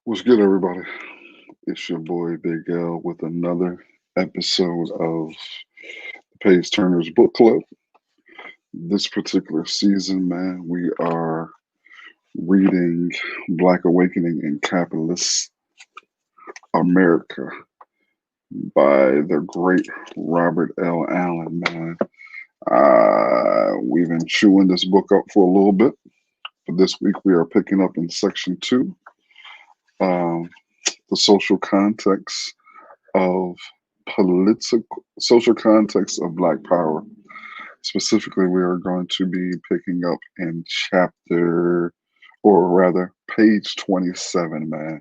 What's good, everybody? It's your boy Big L with another episode of the PageTurners Book Club. This particular season, man, we are reading Black Awakening in Capitalist America by the great Robert L. Allen, man. We've been chewing this book up for a little bit, but this week we are picking up in section two, um, the social context of political social context of Black Power. Specifically, we are going to be picking up in chapter, or rather, page 27, man.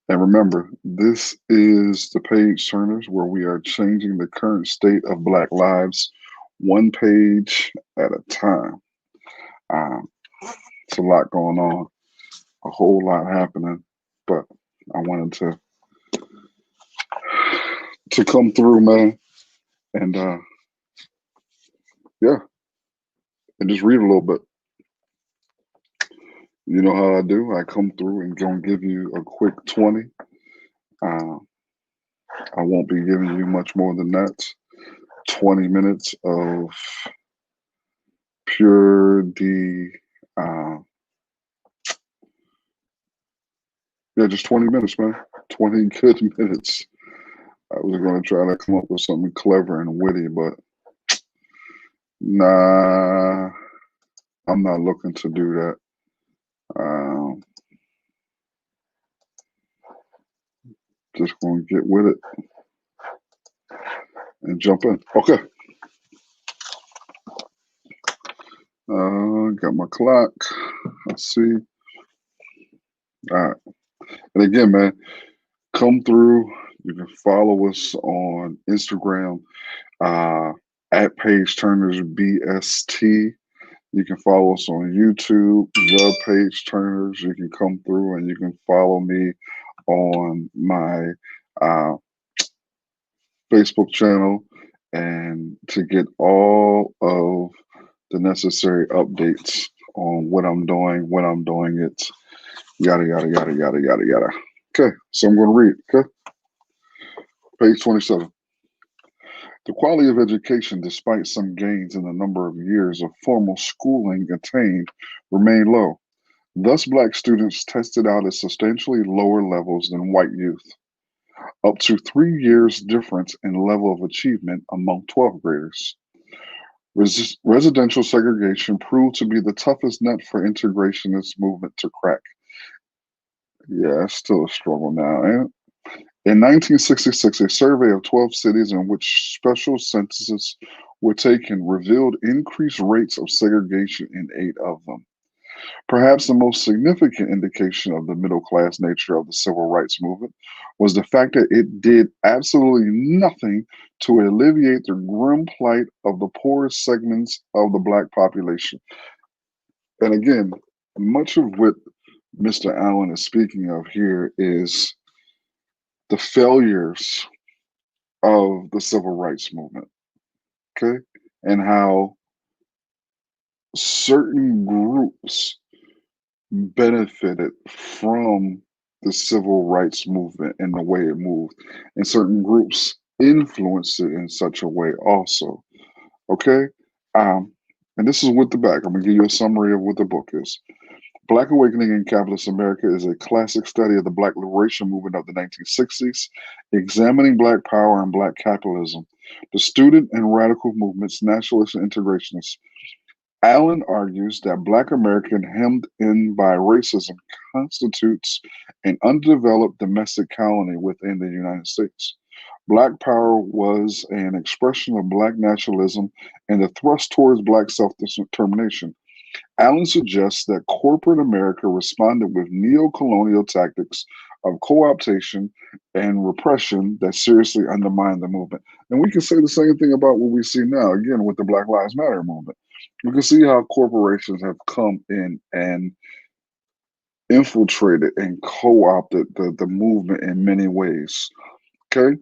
And remember, this is the page turners where we are changing the current state of Black lives one page at a time. Um, it's a lot going on, a whole lot happening, but I wanted to come through, man, and yeah, and just read a little bit. You know how I do. I come through and gonna give you a quick 20. Uh, I won't be giving you much more than that. 20 minutes of pure uh, yeah, just 20 minutes, man. 20 good minutes. I was going to try to come up with something clever and witty, but nah, I'm not looking to do that. Um, just going to get with it and jump in. Okay. Got my clock. Let's see. All right. And again, man, come through. You can follow us on Instagram at Page Turners BST. You can follow us on YouTube, The Page Turners. You can come through and you can follow me on my uh, Facebook channel and to get all of the necessary updates on what I'm doing, when I'm doing it, yada, yada, yada, yada, yada, yada. Okay, so I'm going to read. Okay, page 27. The quality of education, despite some gains in the number of years of formal schooling attained, remained low. Thus, Black students tested out at substantially lower levels than white youth, up to 3 years difference in level of achievement among 12th graders. Residential segregation proved to be the toughest nut for integrationist movement to crack. Yeah, it's still a struggle now, ain't it? In 1966, a survey of 12 cities in which special censuses were taken revealed increased rates of segregation in 8 of them. Perhaps the most significant indication of the middle class nature of the civil rights movement was the fact that it did absolutely nothing to alleviate the grim plight of the poorest segments of the Black population. And again, much of what Mr. Allen is speaking of here is the failures of the civil rights movement, okay? And how certain groups benefited from the civil rights movement and the way it moved, and certain groups influenced it in such a way also. Okay, um, and this is with the back. I'm gonna give you a summary of what the book is. Black Awakening in Capitalist America is a classic study of the Black liberation movement of the 1960s, examining Black power and Black capitalism, the student and radical movements, nationalists and integrationists. Allen argues that Black America, hemmed in by racism, constitutes an undeveloped domestic colony within the United States. Black power was an expression of Black nationalism and the thrust towards Black self determination. Allen suggests that corporate America responded with neo-colonial tactics of co-optation and repression that seriously undermined the movement. And we can say the same thing about what we see now, again, with the Black Lives Matter movement. You can see how corporations have come in and infiltrated and co-opted the movement in many ways. Okay,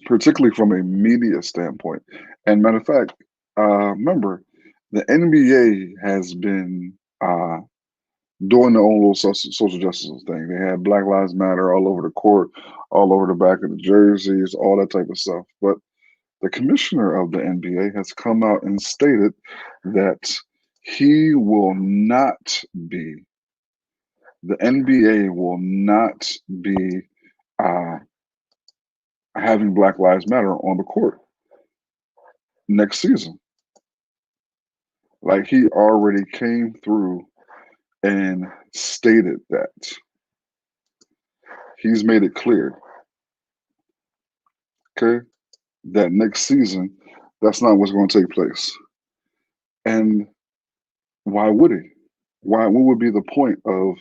particularly from a media standpoint. And matter of fact, remember, the NBA has been doing their own little social justice thing. They had Black Lives Matter all over the court, all over the back of the jerseys, all that type of stuff. But the commissioner of the NBA has come out and stated that he will not be, the NBA will not be uh, having Black Lives Matter on the court next season. Like he already came through and stated that. He's made it clear, okay, that next season, that's not what's going to take place. And why would he? Why? What would be the point of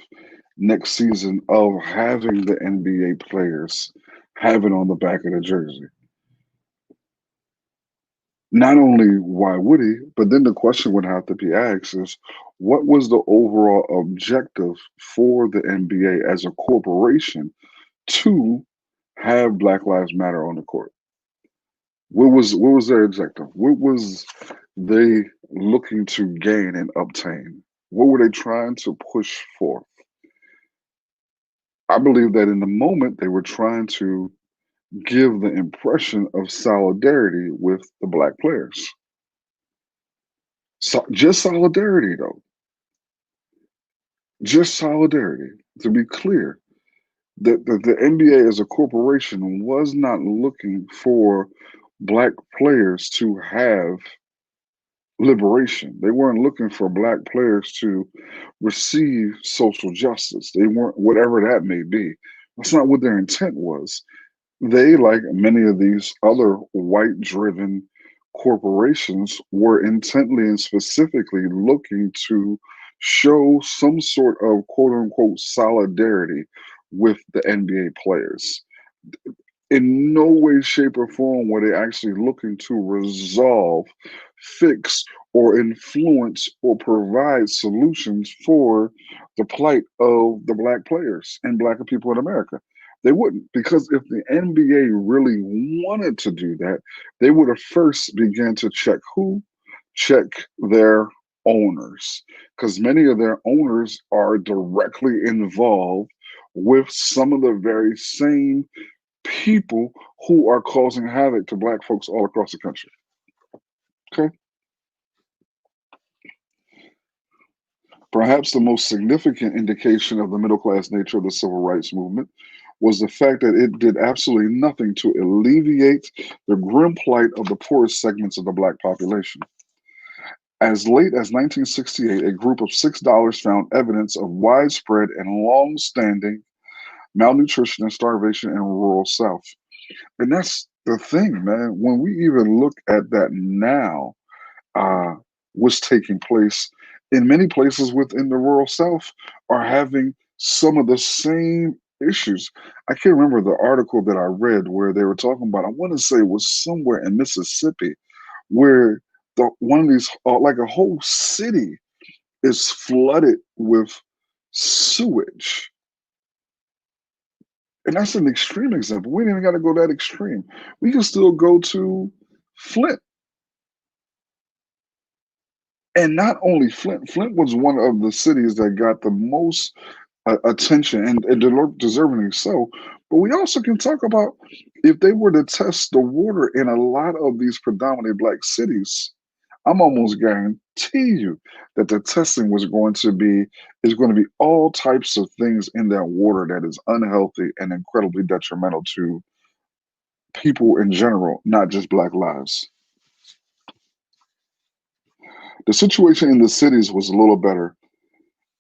next season of having the NBA players have it on the back of the jersey? Not only why would he, but then the question would have to be asked is what was the overall objective for the NBA as a corporation to have Black Lives Matter on the court? What was their objective? What was they looking to gain and obtain? What were they trying to push for? I believe that in the moment they were trying to give the impression of solidarity with the black players. So just solidarity though. Just solidarity. To be clear, the NBA as a corporation was not looking for black players to have liberation. They weren't looking for black players to receive social justice. They weren't, whatever that may be. That's not what their intent was. They, like many of these other white driven corporations, were intently and specifically looking to show some sort of quote unquote solidarity with the NBA players. In no way, shape, or form were they actually looking to resolve, fix, or influence or provide solutions for the plight of the black players and black people in America. They wouldn't, because if the NBA really wanted to do that, they would have first began to check who? Check their owners, because many of their owners are directly involved with some of the very same people who are causing havoc to black folks all across the country. Okay. Perhaps the most significant indication of the middle class nature of the civil rights movement was the fact that it did absolutely nothing to alleviate the grim plight of the poorest segments of the black population. As late as 1968, a group of $6 found evidence of widespread and long standing malnutrition and starvation in the rural South. And that's the thing, man. When we even look at that now, uh, what's taking place in many places within the rural South are having some of the same issues. I can't remember the article that I read where they were talking about, I want to say it was somewhere in Mississippi, where one of these, like a whole city, is flooded with sewage. And that's an extreme example. We ain't even got to go that extreme. We can still go to Flint. And not only Flint, Flint was one of the cities that got the most attention and deservingly so. But we also can talk about if they were to test the water in a lot of these predominantly black cities, I'm almost guarantee you that the testing is going to be all types of things in that water that is unhealthy and incredibly detrimental to people in general, not just black lives. The situation in the cities was a little better.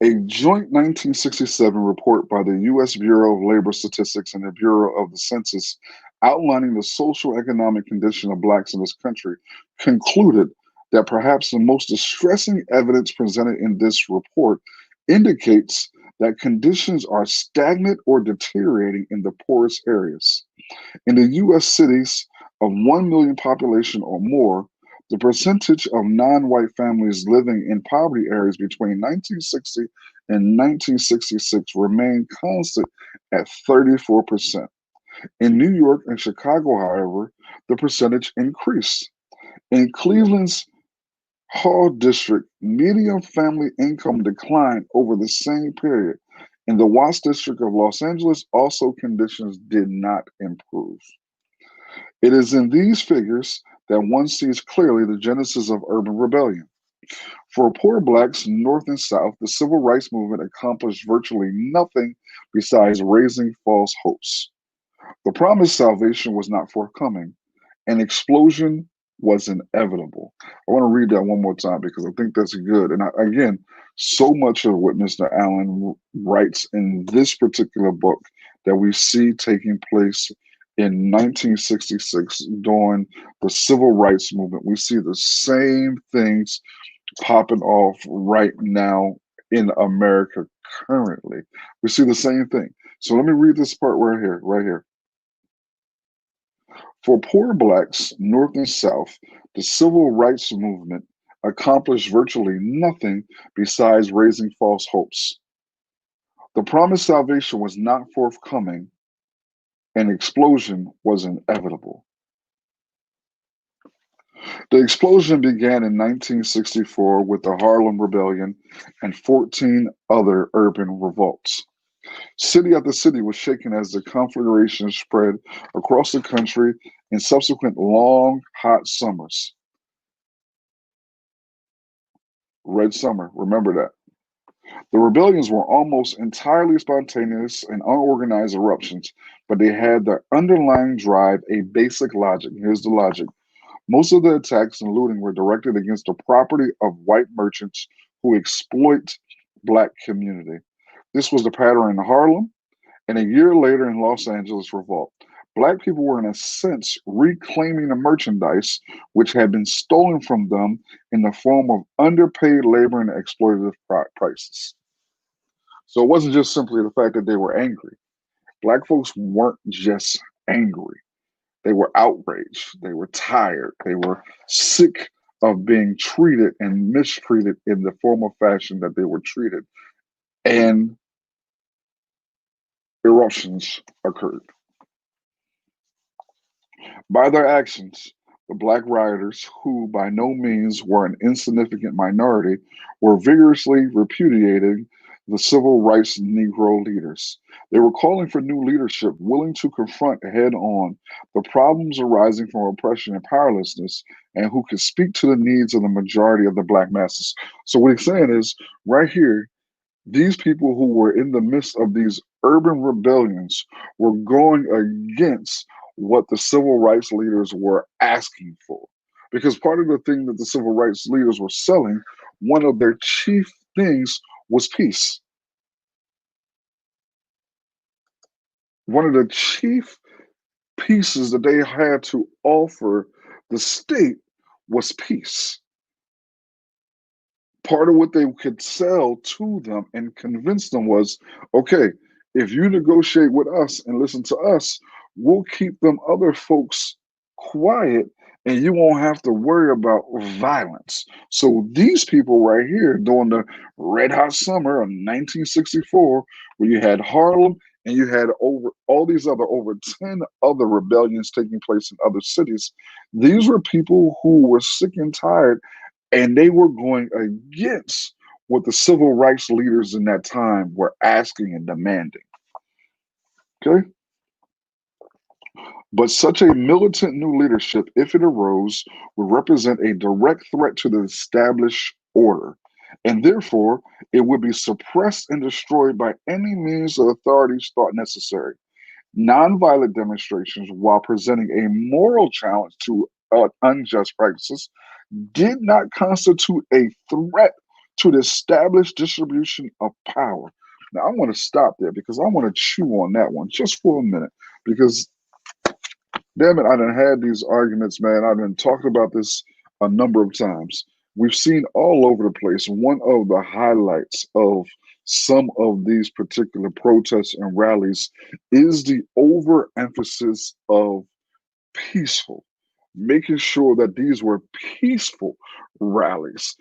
A joint 1967 report by the U.S. Bureau of Labor Statistics and the Bureau of the Census outlining the social economic condition of blacks in this country concluded that perhaps the most distressing evidence presented in this report indicates that conditions are stagnant or deteriorating in the poorest areas. In the U.S. cities of 1 million population or more, the percentage of non-white families living in poverty areas between 1960 and 1966 remained constant at 34%. In New York and Chicago, however, the percentage increased. In Cleveland's Hall District median family income declined over the same period. In the Watts District of Los Angeles, also conditions did not improve. It is in these figures that one sees clearly the genesis of urban rebellion. For poor blacks, North and South, the civil rights movement accomplished virtually nothing besides raising false hopes. The promised salvation was not forthcoming. An explosion was inevitable. I want to read that one more time because I think that's good. And again, so much of what Mr. Allen writes in this particular book that we see taking place in 1966 during the civil rights movement, we see the same things popping off right now in America currently. We see the same thing. So let me read this part right here. For poor blacks, North and South, the civil rights movement accomplished virtually nothing besides raising false hopes. The promised salvation was not forthcoming. An explosion was inevitable. The explosion began in 1964 with the Harlem Rebellion and 14 other urban revolts. City after city was shaken as the conflagration spread across the country in subsequent long, hot summers. Red Summer, remember that. The rebellions were almost entirely spontaneous and unorganized eruptions, but they had the underlying drive, a basic logic. Here's the logic. Most of the attacks and looting were directed against the property of white merchants who exploit black community. This was the pattern in Harlem, and a year later in Los Angeles revolt. Black people were, in a sense, reclaiming the merchandise which had been stolen from them in the form of underpaid labor and exploitative prices. So it wasn't just simply the fact that they were angry. Black folks weren't just angry. They were outraged. They were tired. They were sick of being treated and mistreated in the form of fashion that they were treated. And eruptions occurred. By their actions, the black rioters, who by no means were an insignificant minority, were vigorously repudiating the civil rights Negro leaders. They were calling for new leadership willing to confront head on the problems arising from oppression and powerlessness, and who could speak to the needs of the majority of the black masses. So, what he's saying is, right here, these people who were in the midst of these urban rebellions were going against what the civil rights leaders were asking for. Because part of the thing that the civil rights leaders were selling, one of their chief things was peace. One of the chief pieces that they had to offer the state was peace. Part of what they could sell to them and convince them was, okay, if you negotiate with us and listen to us, we'll keep them other folks quiet and you won't have to worry about violence. So these people right here during the red hot summer of 1964, where you had Harlem and you had over all these other over 10 other rebellions taking place in other cities, these were people who were sick and tired and they were going against what the civil rights leaders in that time were asking and demanding. Okay? But such a militant new leadership, if it arose, would represent a direct threat to the established order. And therefore, it would be suppressed and destroyed by any means the authorities thought necessary. Nonviolent demonstrations, while presenting a moral challenge to unjust practices, did not constitute a threat to the established distribution of power. Now, I want to stop there because I want to chew on that one just for a minute. Because, damn it, I done had these arguments, man. I've been talking about this a number of times. We've seen all over the place. One of the highlights of some of these particular protests and rallies is the overemphasis of peaceful, making sure that these were peaceful rallies.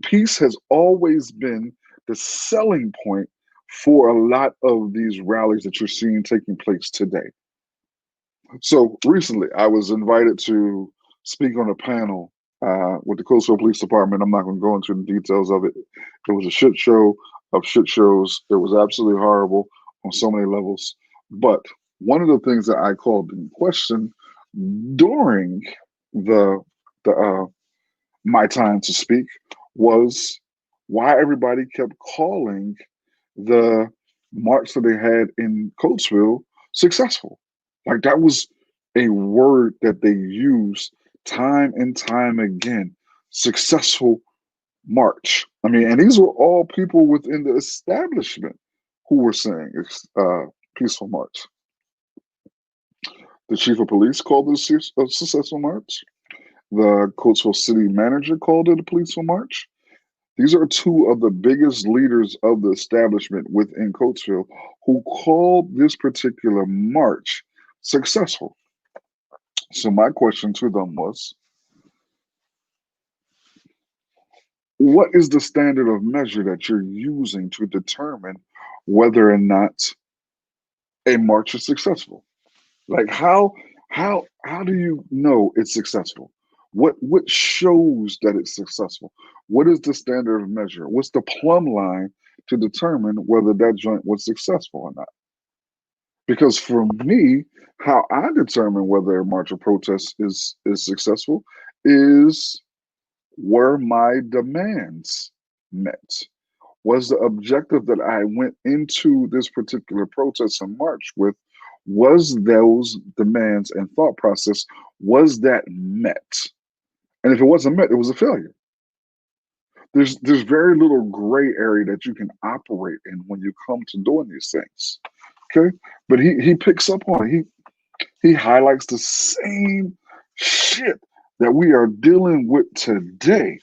Peace has always been the selling point for a lot of these rallies that you're seeing taking place today. So recently, I was invited to speak on a panel with the Coastal Police Department. I'm not going to go into the details of it. It was a shit show of shit shows. It was absolutely horrible on so many levels. But one of the things that I called in question during the the my time to speak was why everybody kept calling the march that they had in Coatesville successful. Like that was a word that they used time and time again. Successful march. I mean, and these were all people within the establishment who were saying it's peaceful march. The chief of police called it a successful march. The Coatesville city manager called it a peaceful march. These are two of the biggest leaders of the establishment within Coatesville who called this particular march successful. So my question to them was, what is the standard of measure that you're using to determine whether or not a march is successful? Like how do you know it's successful? What shows that it's successful? What is the standard of measure? What's the plumb line to determine whether that joint was successful or not? Because for me, how I determine whether a march or protest is successful is were my demands met? Was the objective that I went into this particular protest and march with, was those demands and thought process, was that met? And if it wasn't met, it was a failure. There's very little gray area that you can operate in when you come to doing these things. Okay. But he picks up on it. He highlights the same shit that we are dealing with today.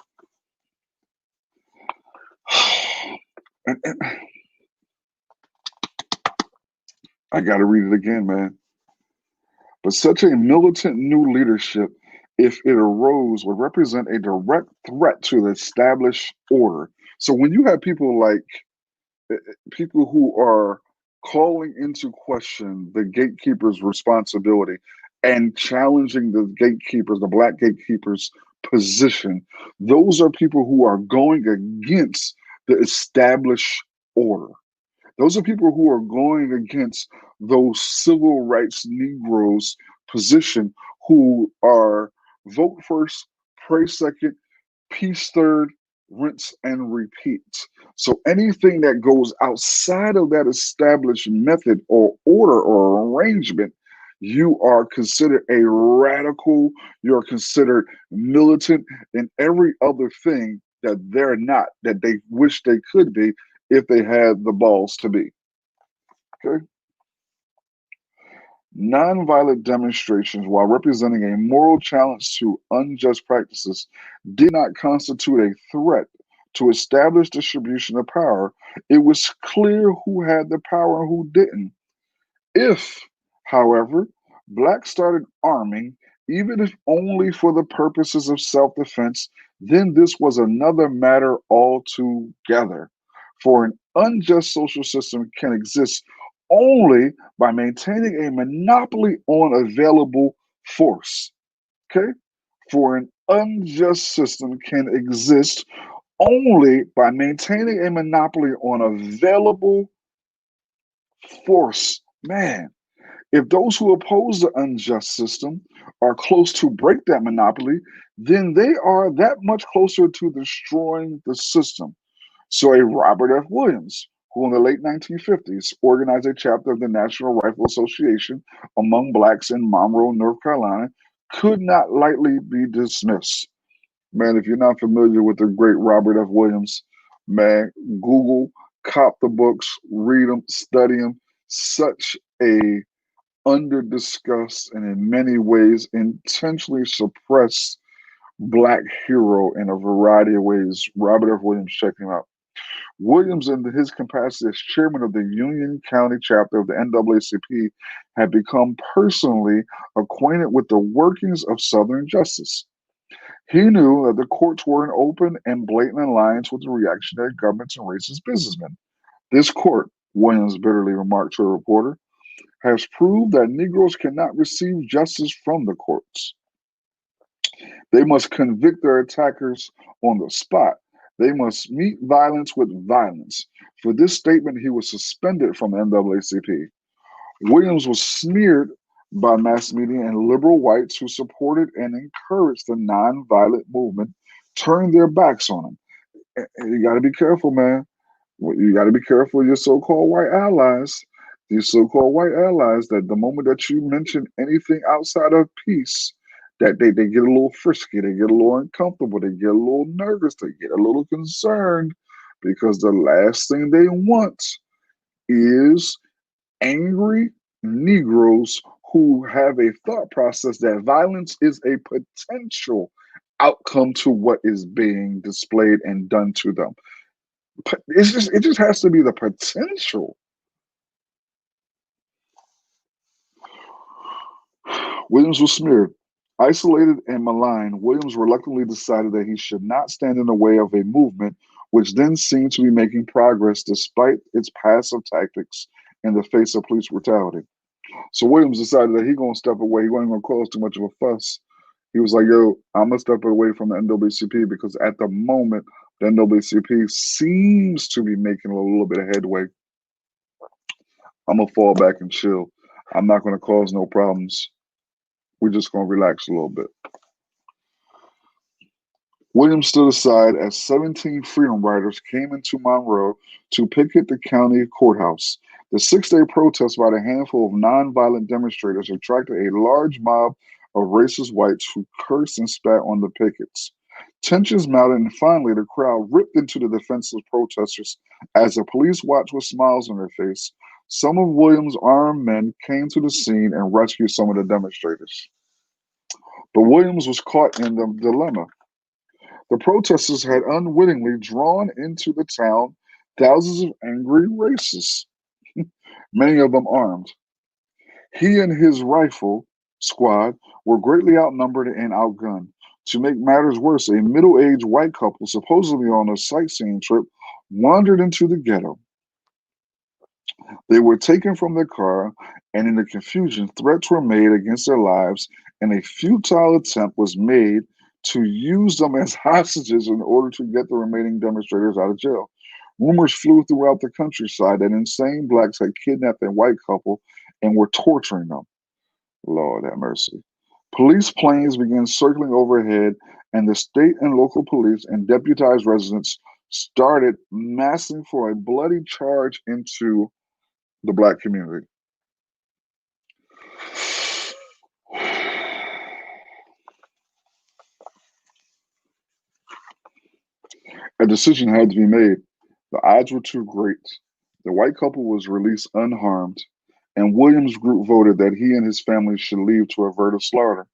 And I got to read it again, man. But such a militant new leadership, if it arose, would represent a direct threat to the established order. So when you have people like people who are calling into question the gatekeeper's responsibility and challenging the gatekeepers, the black gatekeepers' position, those are people who are going against the established order. Those are people who are going against those civil rights Negroes' position who are vote first, pray second, peace third, rinse and repeat. So anything that goes outside of that established method or order or arrangement, you are considered a radical, you're considered militant, and every other thing that they're not, that they wish they could be if they had the balls to be. Okay. Nonviolent demonstrations, while representing a moral challenge to unjust practices, did not constitute a threat to establish distribution of power. It was clear who had the power and who didn't. If, however, blacks started arming, even if only for the purposes of self defense, then this was another matter altogether. For an unjust social system can exist only by maintaining a monopoly on available force. Okay? For an unjust system can exist only by maintaining a monopoly on available force. Man, if those who oppose the unjust system are close to break that monopoly, then they are that much closer to destroying the system. So a Robert F. Williams, who in the late 1950s organized a chapter of the National Rifle Association among blacks in Monroe, North Carolina, could not lightly be dismissed. Man, if you're not familiar with the great Robert F. Williams, man, Google, cop the books, read them, study them. Such a under discussed and in many ways intentionally suppressed black hero in a variety of ways. Robert F. Williams, check him out. Williams, in his capacity as chairman of the Union County chapter of the NAACP, had become personally acquainted with the workings of Southern justice. He knew that the courts were in open and blatant alliance with the reactionary governments and racist businessmen. This court, Williams bitterly remarked to a reporter, has proved that Negroes cannot receive justice from the courts. They must convict their attackers on the spot. They must meet violence with violence. For this statement, he was suspended from the NAACP. Williams was smeared by mass media and liberal whites who supported and encouraged the nonviolent movement, turned their backs on him. And you got to be careful, man. You got to be careful of your so-called white allies. These so-called white allies, that the moment that you mention anything outside of peace, that they get a little frisky, they get a little uncomfortable, they get a little nervous, they get a little concerned, because the last thing they want is angry Negroes who have a thought process that violence is a potential outcome to what is being displayed and done to them. It just has to be the potential. Williams was smeared. Isolated and maligned, Williams reluctantly decided that he should not stand in the way of a movement which then seemed to be making progress despite its passive tactics in the face of police brutality. So Williams decided that he gonna step away. He wasn't gonna cause too much of a fuss. He was like, "Yo, I'm gonna step away from the NAACP because at the moment the NAACP seems to be making a little bit of headway. I'm gonna fall back and chill. I'm not gonna cause no problems. We're just gonna relax a little bit." Williams stood aside as 17 Freedom Riders came into Monroe to picket the county courthouse. The 6-day protest by a handful of nonviolent demonstrators attracted a large mob of racist whites who cursed and spat on the pickets. Tensions mounted, and finally the crowd ripped into the defenseless protesters as the police watched with smiles on their face. Some of Williams' armed men came to the scene and rescued some of the demonstrators. But Williams was caught in the dilemma. The protesters had unwittingly drawn into the town thousands of angry racists, many of them armed. He and his rifle squad were greatly outnumbered and outgunned. To make matters worse, a middle aged white couple, supposedly on a sightseeing trip, wandered into the ghetto. They were taken from their car, and in the confusion, threats were made against their lives, and a futile attempt was made to use them as hostages in order to get the remaining demonstrators out of jail. Rumors flew throughout the countryside that insane blacks had kidnapped a white couple and were torturing them. Lord have mercy. Police planes began circling overhead, and the state and local police and deputized residents started massing for a bloody charge into the black community. A decision had to be made. The odds were too great. The white couple was released unharmed, and Williams' group voted that he and his family should leave to avert a slaughter.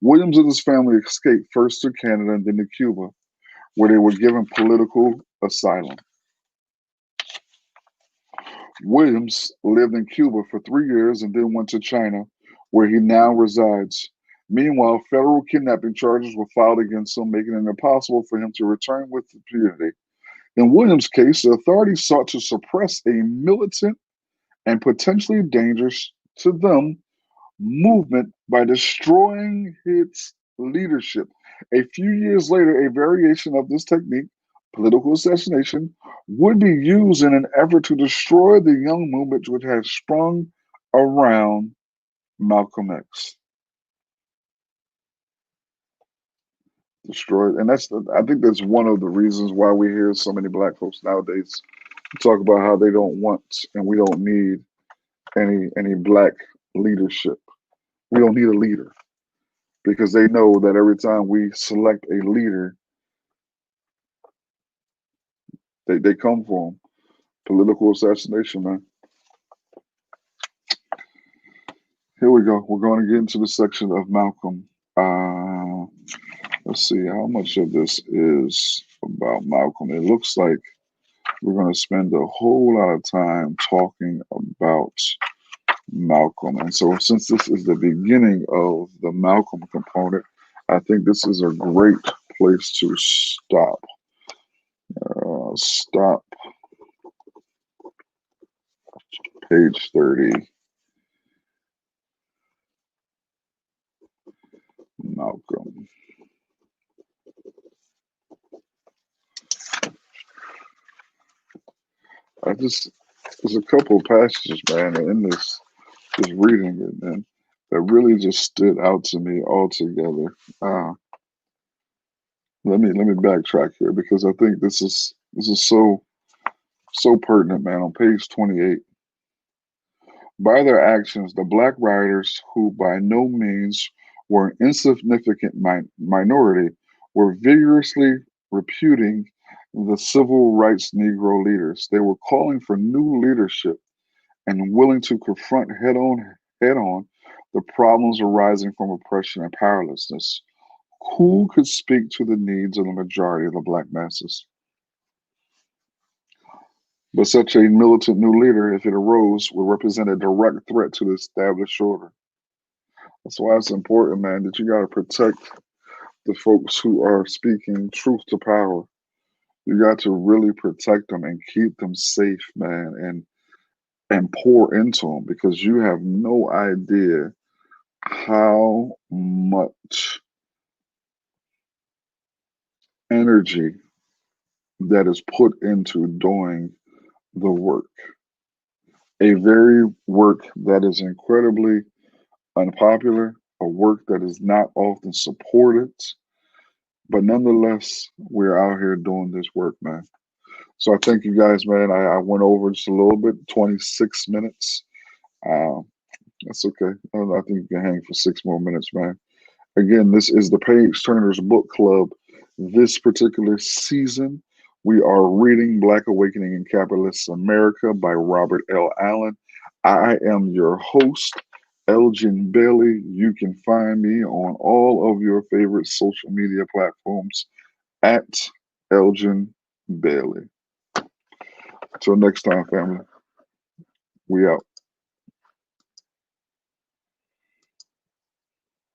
Williams and his family escaped first to Canada and then to Cuba, where they were given political asylum. Williams lived in Cuba for 3 years and then went to China, where he now resides. Meanwhile, federal kidnapping charges were filed against him, making it impossible for him to return with impunity. In Williams' case, the authorities sought to suppress a militant and potentially dangerous to them movement by destroying its leadership. A few years later, a variation of this technique, political assassination, would be used in an effort to destroy the young movement which had sprung around Malcolm X. Destroyed, and I think that's one of the reasons why we hear so many black folks nowadays talk about how they don't want and we don't need any black leadership. We don't need a leader, because they know that every time we select a leader, they come for them. Political assassination, man. Here we go. We're going to get into the section of Malcolm. Let's see how much of this is about Malcolm. It looks like we're going to spend a whole lot of time talking about Malcolm. And so, since this is the beginning of the Malcolm component, I think this is a great place to stop. Stop. Page 30. Malcolm. just there's a couple of passages, man, in this just reading it, and that really just stood out to me altogether. Uh, let me backtrack here because I think this is so pertinent, man. On page 28, by their actions, the black writers, who by no means were an insignificant minority, were vigorously reputing the civil rights Negro leaders. They were calling for new leadership and willing to confront head on the problems arising from oppression and powerlessness. Who could speak to the needs of the majority of the black masses? But such a militant new leader, if it arose, would represent a direct threat to the established order. That's why it's important, man, that you got to protect the folks who are speaking truth to power. You got to really protect them and keep them safe, man, and pour into them because you have no idea how much energy that is put into doing the work. A very work that is incredibly unpopular, a work that is not often supported, but nonetheless, we're out here doing this work, man. So I thank you guys, man. I went over just a little bit, 26 minutes. Uh, that's okay. I think you can hang for 6 more minutes, man. Again, this is the PageTurners Book Club. This particular season, we are reading Black Awakening in Capitalist America by Robert L. Allen. I am your host, Elgin Bailey. You can find me on all of your favorite social media platforms at Elgin Bailey. Until next time, family, we out.